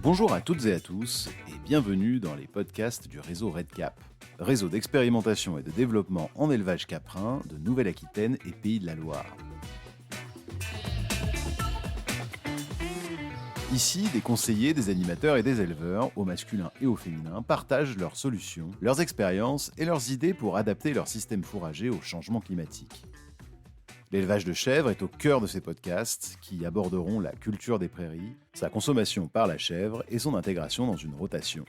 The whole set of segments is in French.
Bonjour à toutes et à tous et bienvenue dans les podcasts du réseau RedCap, réseau d'expérimentation et de développement en élevage caprin de Nouvelle-Aquitaine et Pays de la Loire. Ici, des conseillers, des animateurs et des éleveurs, au masculin et au féminin, partagent leurs solutions, leurs expériences et leurs idées pour adapter leur système fourrager au changement climatique. L'élevage de chèvres est au cœur de ces podcasts qui aborderont la culture des prairies, sa consommation par la chèvre et son intégration dans une rotation.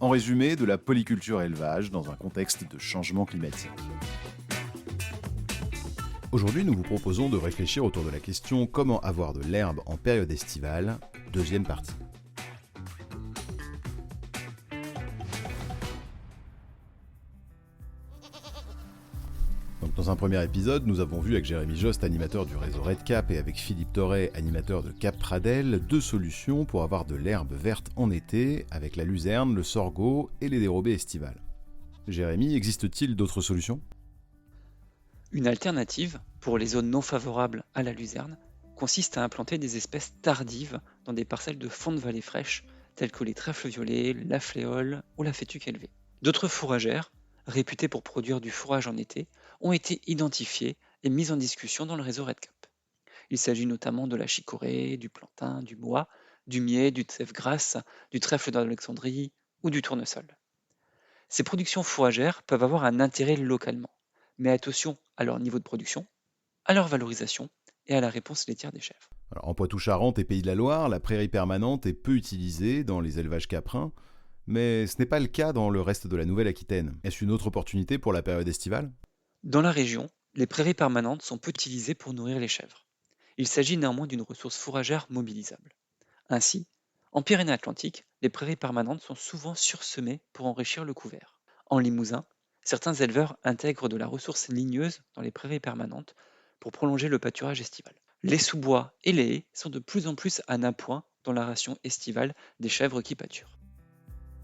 En résumé, de la polyculture élevage dans un contexte de changement climatique. Aujourd'hui, nous vous proposons de réfléchir autour de la question comment avoir de l'herbe en période estivale, deuxième partie. Donc, dans un premier épisode, nous avons vu avec Jérémy Jost, animateur du réseau RedCap, et avec Philippe Torret, animateur de Cap Pradel, deux solutions pour avoir de l'herbe verte en été, avec la luzerne, le sorgho et les dérobées estivales. Jérémy, existe-t-il d'autres solutions ? Une alternative, pour les zones non favorables à la luzerne, consiste à implanter des espèces tardives dans des parcelles de fond de vallée fraîche, telles que les trèfles violets, la fléole ou la fétuque élevée. D'autres fourragères, réputées pour produire du fourrage en été, ont été identifiées et mises en discussion dans le réseau RedCap. Il s'agit notamment de la chicorée, du plantain, du mois, du mier, du trèfle grasse, du trèfle d'Alexandrie ou du tournesol. Ces productions fourragères peuvent avoir un intérêt localement, mais attention à leur niveau de production, à leur valorisation et à la réponse laitière des chèvres. Alors, en Poitou-Charentes et Pays de la Loire, la prairie permanente est peu utilisée dans les élevages caprins, mais ce n'est pas le cas dans le reste de la Nouvelle-Aquitaine. Est-ce une autre opportunité pour la période estivale ? Dans la région, les prairies permanentes sont peu utilisées pour nourrir les chèvres. Il s'agit néanmoins d'une ressource fourragère mobilisable. Ainsi, en Pyrénées-Atlantiques, les prairies permanentes sont souvent sursemées pour enrichir le couvert. En Limousin, certains éleveurs intègrent de la ressource ligneuse dans les prairies permanentes pour prolonger le pâturage estival. Les sous-bois et les haies sont de plus en plus un appoint dans la ration estivale des chèvres qui pâturent.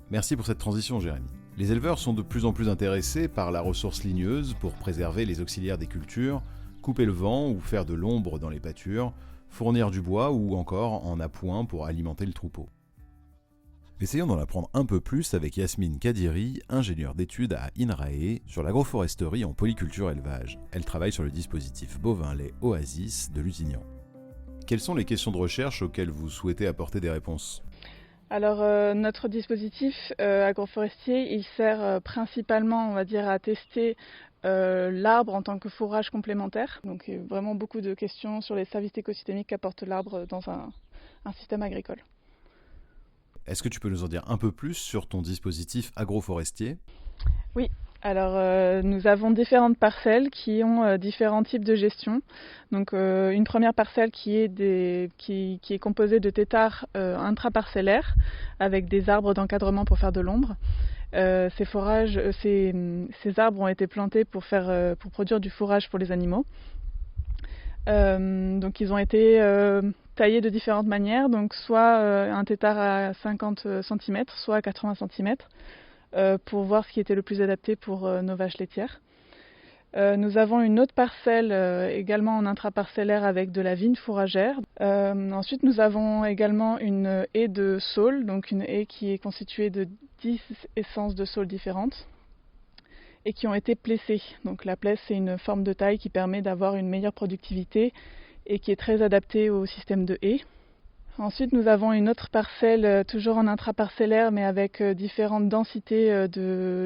Merci pour cette transition, Jérémy. Les éleveurs sont de plus en plus intéressés par la ressource ligneuse pour préserver les auxiliaires des cultures, couper le vent ou faire de l'ombre dans les pâtures, fournir du bois ou encore en appoint pour alimenter le troupeau. Essayons d'en apprendre un peu plus avec Yasmine Kadiri, ingénieure d'études à INRAE sur l'agroforesterie en polyculture élevage. Elle travaille sur le dispositif bovin-lait Oasis de Lusignan. Quelles sont les questions de recherche auxquelles vous souhaitez apporter des réponses ? Alors notre dispositif agroforestier, il sert principalement, on va dire, à tester l'arbre en tant que fourrage complémentaire. Donc il y a vraiment beaucoup de questions sur les services écosystémiques qu'apporte l'arbre dans un système agricole. Est-ce que tu peux nous en dire un peu plus sur ton dispositif agroforestier ? Oui, alors nous avons différentes parcelles qui ont différents types de gestion. Donc une première parcelle qui est composée de têtards intraparcellaires avec des arbres d'encadrement pour faire de l'ombre. Ces arbres ont été plantés pour produire du fourrage pour les animaux. Donc ils ont été taillés de différentes manières, donc soit un tétard à 50 cm, soit à 80 cm. Pour voir ce qui était le plus adapté pour nos vaches laitières. Nous avons une autre parcelle également en intraparcellaire avec de la vigne fourragère. Ensuite, nous avons également une haie de saule, donc une haie qui est constituée de 10 essences de saule différentes et qui ont été plessées. Donc la plesse, c'est une forme de taille qui permet d'avoir une meilleure productivité et qui est très adaptée au système de haie. Ensuite, nous avons une autre parcelle, toujours en intraparcellaire, mais avec différentes densités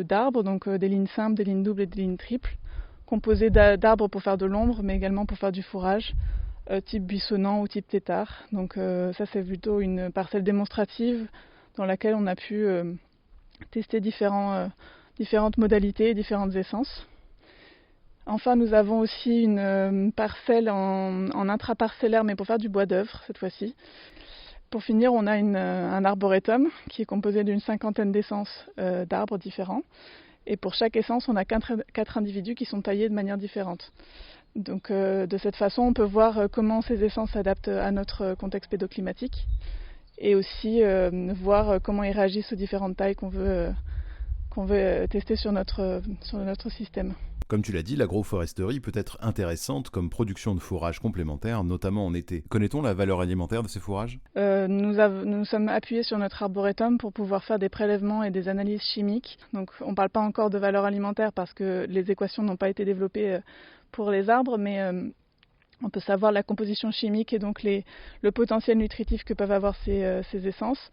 d'arbres, donc des lignes simples, des lignes doubles et des lignes triples, composées d'arbres pour faire de l'ombre, mais également pour faire du fourrage, type buissonnant ou type tétard. Donc ça, c'est plutôt une parcelle démonstrative dans laquelle on a pu tester différentes modalités et différentes essences. Enfin, nous avons aussi une parcelle en intraparcellaire, mais pour faire du bois d'œuvre cette fois-ci. Pour finir, on a un arboretum qui est composé d'une 50aine d'essences d'arbres différents. Et pour chaque essence, on a 4 individus qui sont taillés de manière différente. Donc de cette façon, on peut voir comment ces essences s'adaptent à notre contexte pédoclimatique et aussi voir comment ils réagissent aux différentes tailles qu'on veut tester sur notre système. Comme tu l'as dit, l'agroforesterie peut être intéressante comme production de fourrage complémentaire, notamment en été. Connaît-on la valeur alimentaire de ces fourrages ? Nous sommes appuyés sur notre arboretum pour pouvoir faire des prélèvements et des analyses chimiques. Donc on ne parle pas encore de valeur alimentaire parce que les équations n'ont pas été développées pour les arbres, mais on peut savoir la composition chimique et donc le potentiel nutritif que peuvent avoir ces essences.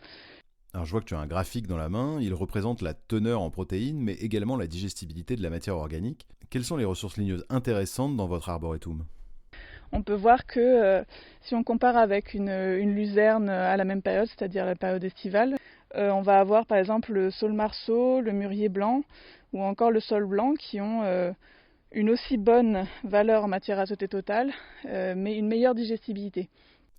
Alors je vois que tu as un graphique dans la main, il représente la teneur en protéines, mais également la digestibilité de la matière organique. Quelles sont les ressources ligneuses intéressantes dans votre arboretum ? On peut voir que si on compare avec une luzerne à la même période, c'est-à-dire la période estivale, on va avoir par exemple le saule marceau, le mûrier blanc ou encore le saule blanc qui ont une aussi bonne valeur en matière azotée totale, mais une meilleure digestibilité.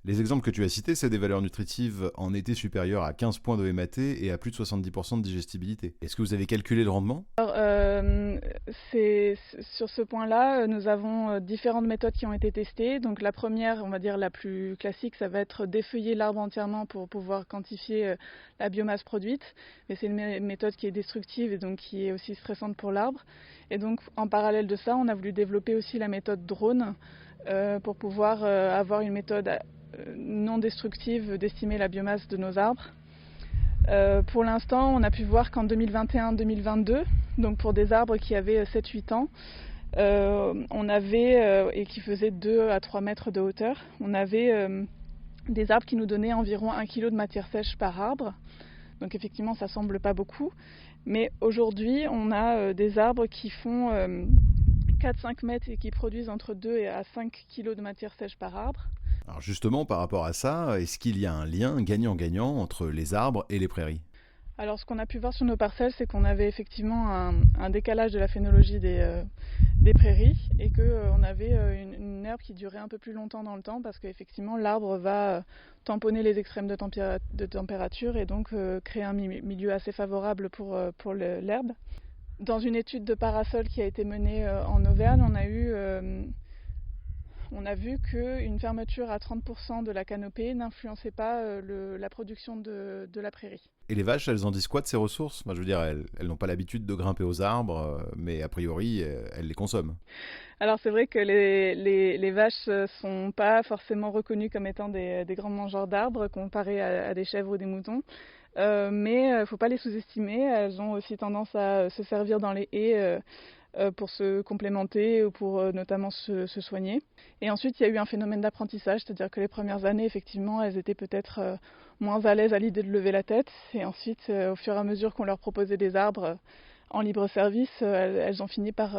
Les exemples que tu as cités, c'est des valeurs nutritives en été supérieures à 15 points de MAT et à plus de 70% de digestibilité. Est-ce que vous avez calculé le rendement ? Alors, sur ce point-là, nous avons différentes méthodes qui ont été testées. Donc la première, on va dire la plus classique, ça va être d'effeuiller l'arbre entièrement pour pouvoir quantifier la biomasse produite. Mais c'est une méthode qui est destructive et donc qui est aussi stressante pour l'arbre. Et donc en parallèle de ça, on a voulu développer aussi la méthode drone pour pouvoir avoir une méthode non destructive d'estimer la biomasse de nos arbres. Pour l'instant, on a pu voir qu'en 2021-2022, donc pour des arbres qui avaient 7-8 ans, on avait, et qui faisaient 2 à 3 mètres de hauteur, on avait des arbres qui nous donnaient environ 1 kg de matière sèche par arbre. Donc effectivement, ça semble pas beaucoup. Mais aujourd'hui, on a des arbres qui font 4-5 mètres et qui produisent entre 2 et à 5 kg de matière sèche par arbre. Alors justement, par rapport à ça, est-ce qu'il y a un lien gagnant-gagnant entre les arbres et les prairies ? Alors ce qu'on a pu voir sur nos parcelles, c'est qu'on avait effectivement un décalage de la phénologie des prairies et qu'on avait une herbe qui durait un peu plus longtemps dans le temps parce qu'effectivement l'arbre va tamponner les extrêmes de température et donc créer un milieu assez favorable pour l'herbe. Dans une étude de parasol qui a été menée en Auvergne, on a vu qu'une fermeture à 30% de la canopée n'influençait pas la production de la prairie. Et les vaches, elles en disent quoi de ces ressources ? Je veux dire, elles n'ont pas l'habitude de grimper aux arbres, mais a priori, elles les consomment. Alors c'est vrai que les vaches ne sont pas forcément reconnues comme étant des grands mangeurs d'arbres comparées à des chèvres ou des moutons. Mais il ne faut pas les sous-estimer, elles ont aussi tendance à se servir dans les haies pour se complémenter ou pour notamment se soigner. Et ensuite, il y a eu un phénomène d'apprentissage, c'est-à-dire que les premières années, effectivement, elles étaient peut-être moins à l'aise à l'idée de lever la tête. Et ensuite, au fur et à mesure qu'on leur proposait des arbres en libre service, elles ont fini par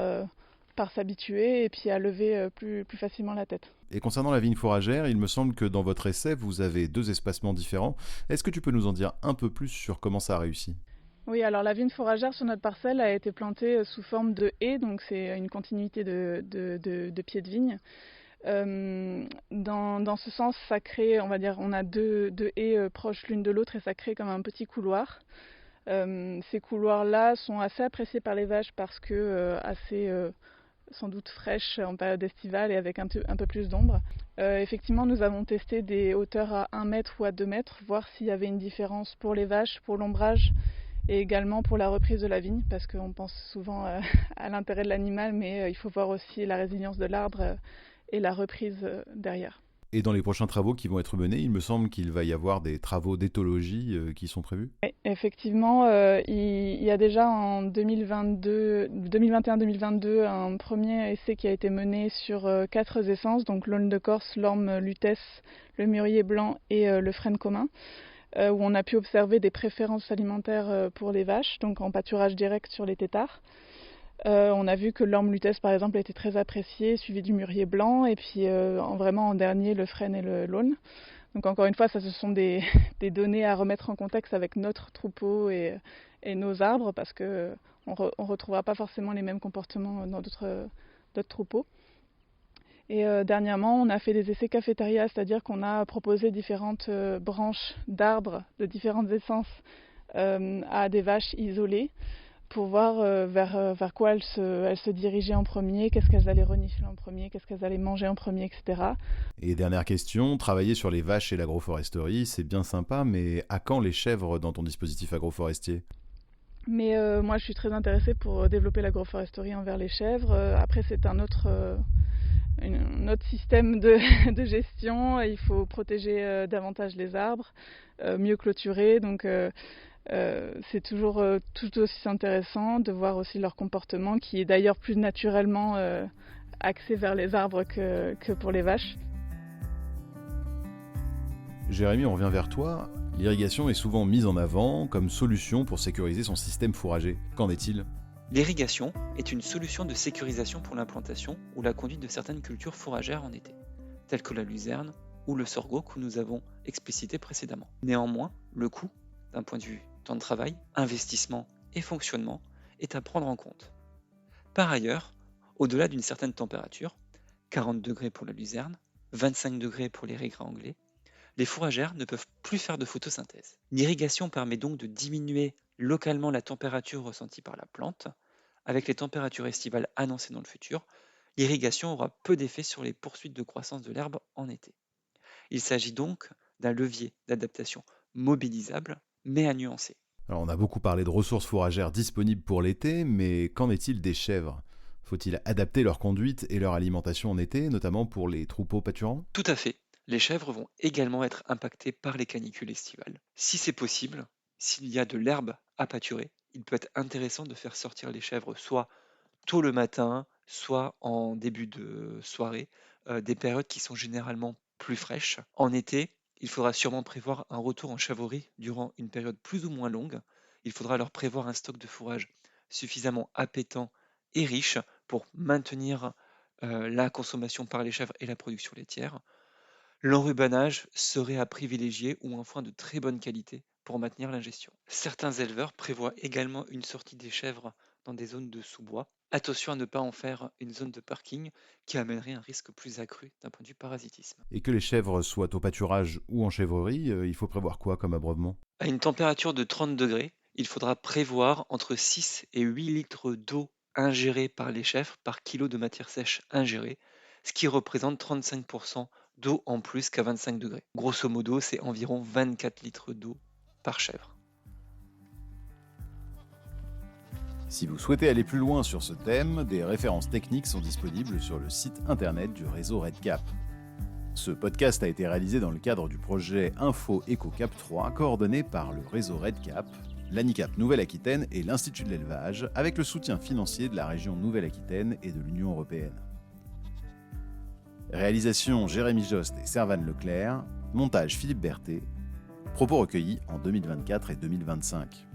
s'habituer et puis à lever plus facilement la tête. Et concernant la vigne fourragère, il me semble que dans votre essai, vous avez 2 espacements différents. Est-ce que tu peux nous en dire un peu plus sur comment ça a réussi ? Oui, alors la vigne fourragère sur notre parcelle a été plantée sous forme de haies, donc c'est une continuité de pieds de vigne. Dans ce sens, ça crée, on va dire, on a deux haies proches l'une de l'autre et ça crée comme un petit couloir. Ces couloirs-là sont assez appréciés par les vaches parce que assez sans doute fraîches en période estivale et avec un peu plus d'ombre. Effectivement, nous avons testé des hauteurs à 1 mètre ou à 2 mètres, voir s'il y avait une différence pour les vaches, pour l'ombrage et également pour la reprise de la vigne, parce qu'on pense souvent à l'intérêt de l'animal, mais il faut voir aussi la résilience de l'arbre et la reprise derrière. Et dans les prochains travaux qui vont être menés, il me semble qu'il va y avoir des travaux d'éthologie qui sont prévus ? Oui, effectivement, il y a déjà en 2021-2022 un premier essai qui a été mené sur 4 essences, donc l'aulne de Corse, l'orme lutèce, le mûrier blanc et le frêne commun, où on a pu observer des préférences alimentaires pour les vaches, donc en pâturage direct sur les têtards. On a vu que l'orme lutèce par exemple était très apprécié, suivi du mûrier blanc et puis vraiment en dernier le frêne et l'aulne. Donc encore une fois, ça ce sont des données à remettre en contexte avec notre troupeau et nos arbres parce que on retrouvera pas forcément les mêmes comportements dans d'autres troupeaux. Et dernièrement, on a fait des essais cafétéria, c'est-à-dire qu'on a proposé différentes branches d'arbres de différentes essences à des vaches isolées pour voir vers quoi elles se dirigeaient en premier, qu'est-ce qu'elles allaient renifler en premier, qu'est-ce qu'elles allaient manger en premier, etc. Et dernière question, travailler sur les vaches et l'agroforesterie, c'est bien sympa, mais à quand les chèvres dans ton dispositif agroforestier ? Mais moi, je suis très intéressée pour développer l'agroforesterie envers les chèvres. Après, c'est un autre système de gestion. Il faut protéger davantage les arbres, mieux clôturer. Donc, c'est toujours tout aussi intéressant de voir aussi leur comportement, qui est d'ailleurs plus naturellement axé vers les arbres que pour les vaches. Jérémy, on revient vers toi. L'irrigation est souvent mise en avant comme solution pour sécuriser son système fourrager. Qu'en est-il ? L'irrigation est une solution de sécurisation pour l'implantation ou la conduite de certaines cultures fourragères en été, telles que la luzerne ou le sorgho que nous avons explicité précédemment. Néanmoins, le coût, d'un point de vue temps de travail, investissement et fonctionnement, est à prendre en compte. Par ailleurs, au-delà d'une certaine température, 40 degrés pour la luzerne, 25 degrés pour les raigrats anglais, les fourragères ne peuvent plus faire de photosynthèse. L'irrigation permet donc de diminuer localement la température ressentie par la plante. Avec les températures estivales annoncées dans le futur, l'irrigation aura peu d'effet sur les poursuites de croissance de l'herbe en été. Il s'agit donc d'un levier d'adaptation mobilisable, mais à nuancer. Alors, on a beaucoup parlé de ressources fourragères disponibles pour l'été, mais qu'en est-il des chèvres ? Faut-il adapter leur conduite et leur alimentation en été, notamment pour les troupeaux pâturants ? Tout à fait. Les chèvres vont également être impactées par les canicules estivales. Si c'est possible, s'il y a de l'herbe à pâturer, il peut être intéressant de faire sortir les chèvres soit tôt le matin, soit en début de soirée, des périodes qui sont généralement plus fraîches. En été, il faudra sûrement prévoir un retour en chèvrerie durant une période plus ou moins longue. Il faudra alors prévoir un stock de fourrage suffisamment appétant et riche pour maintenir la consommation par les chèvres et la production laitière. L'enrubanage serait à privilégier ou un foin de très bonne qualité pour maintenir l'ingestion. Certains éleveurs prévoient également une sortie des chèvres dans des zones de sous-bois. Attention à ne pas en faire une zone de parking qui amènerait un risque plus accru d'un point de vue parasitisme. Et que les chèvres soient au pâturage ou en chèvrerie, il faut prévoir quoi comme abreuvement ? À une température de 30 degrés, il faudra prévoir entre 6 et 8 litres d'eau ingérée par les chèvres par kilo de matière sèche ingérée, ce qui représente 35% d'eau en plus qu'à 25 degrés. Grosso modo, c'est environ 24 litres d'eau par chèvre. Si vous souhaitez aller plus loin sur ce thème, des références techniques sont disponibles sur le site internet du réseau RedCap. Ce podcast a été réalisé dans le cadre du projet Info Éco Cap 3, coordonné par le réseau RedCap, l'ANICAP Nouvelle-Aquitaine et l'Institut de l'élevage, avec le soutien financier de la région Nouvelle-Aquitaine et de l'Union européenne. Réalisation Jérémy Jost et Servane Leclerc, montage Philippe Berthet, propos recueillis en 2024 et 2025.